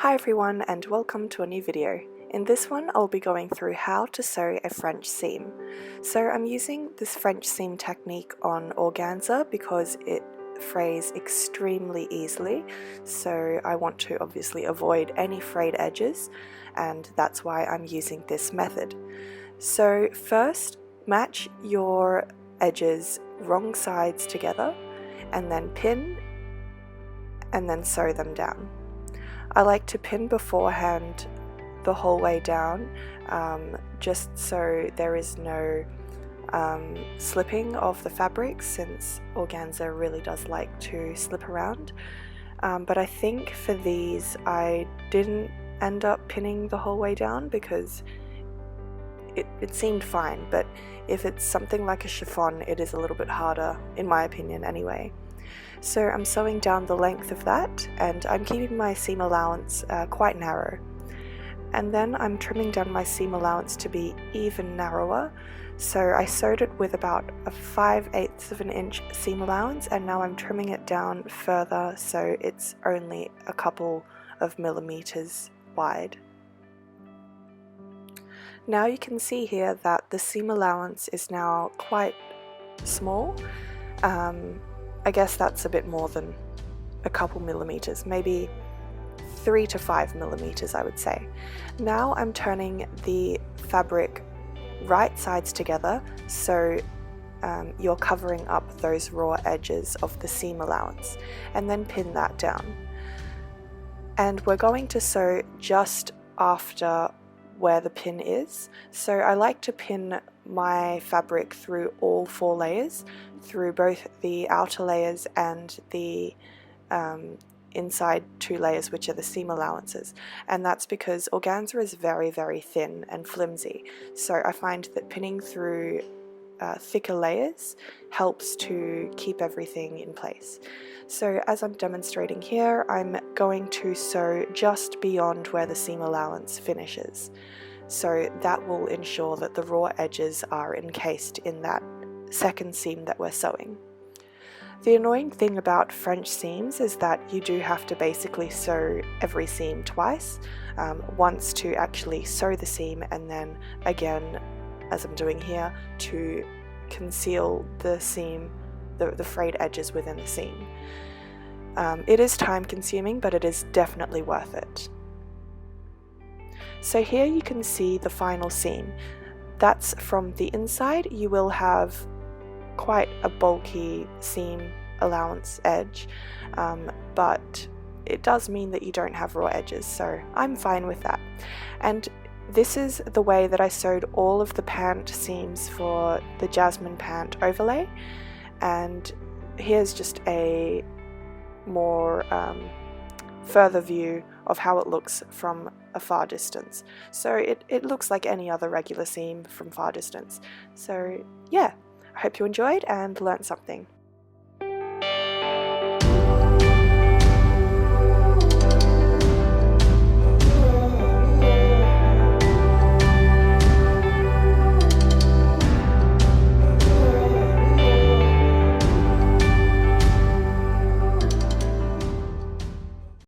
Hi everyone and welcome to a new video. In this one I'll be going through how to sew a French seam. So I'm using this French seam technique on organza because it frays extremely easily, so I want to obviously avoid any frayed edges, and that's why I'm using this method. So first, match your edges wrong sides together and then pin and then sew them down. I like to pin beforehand the whole way down, just so there is no slipping of the fabric, since organza really does like to slip around. But I think for these I didn't end up pinning the whole way down because it seemed fine, but if it's something like a chiffon it is a little bit harder, in my opinion anyway. So I'm sewing down the length of that, and I'm keeping my seam allowance quite narrow. And then I'm trimming down my seam allowance to be even narrower. So I sewed it with about a 5/8 of an inch seam allowance, and now I'm trimming it down further so it's only a couple of millimeters wide. Now you can see here that the seam allowance is now quite small. I guess that's a bit more than a couple millimeters, maybe 3 to 5 millimeters I would say. Now I'm turning the fabric right sides together, so you're covering up those raw edges of the seam allowance, and then pin that down. And we're going to sew just after where the pin is, so I like to pin my fabric through all 4 layers, through both the outer layers and the inside 2 layers, which are the seam allowances, and that's because organza is very thin and flimsy, so I find that pinning through thicker layers helps to keep everything in place. So as I'm demonstrating here, I'm going to sew just beyond where the seam allowance finishes, so that will ensure that the raw edges are encased in that second seam that we're sewing. The annoying thing about French seams is that you do have to basically sew every seam twice, once to actually sew the seam, and then again, as I'm doing here, to conceal the seam, the frayed edges within the seam. It is time consuming, but it is definitely worth it. So here you can see the final seam. That's from the inside. You will have quite a bulky seam allowance edge, but it does mean that you don't have raw edges, so I'm fine with that. And this is the way that I sewed all of the pant seams for the Jasmine pant overlay, and here's just a more further view of how it looks from a far distance. So it looks like any other regular seam from far distance. So yeah, I hope you enjoyed and learnt something.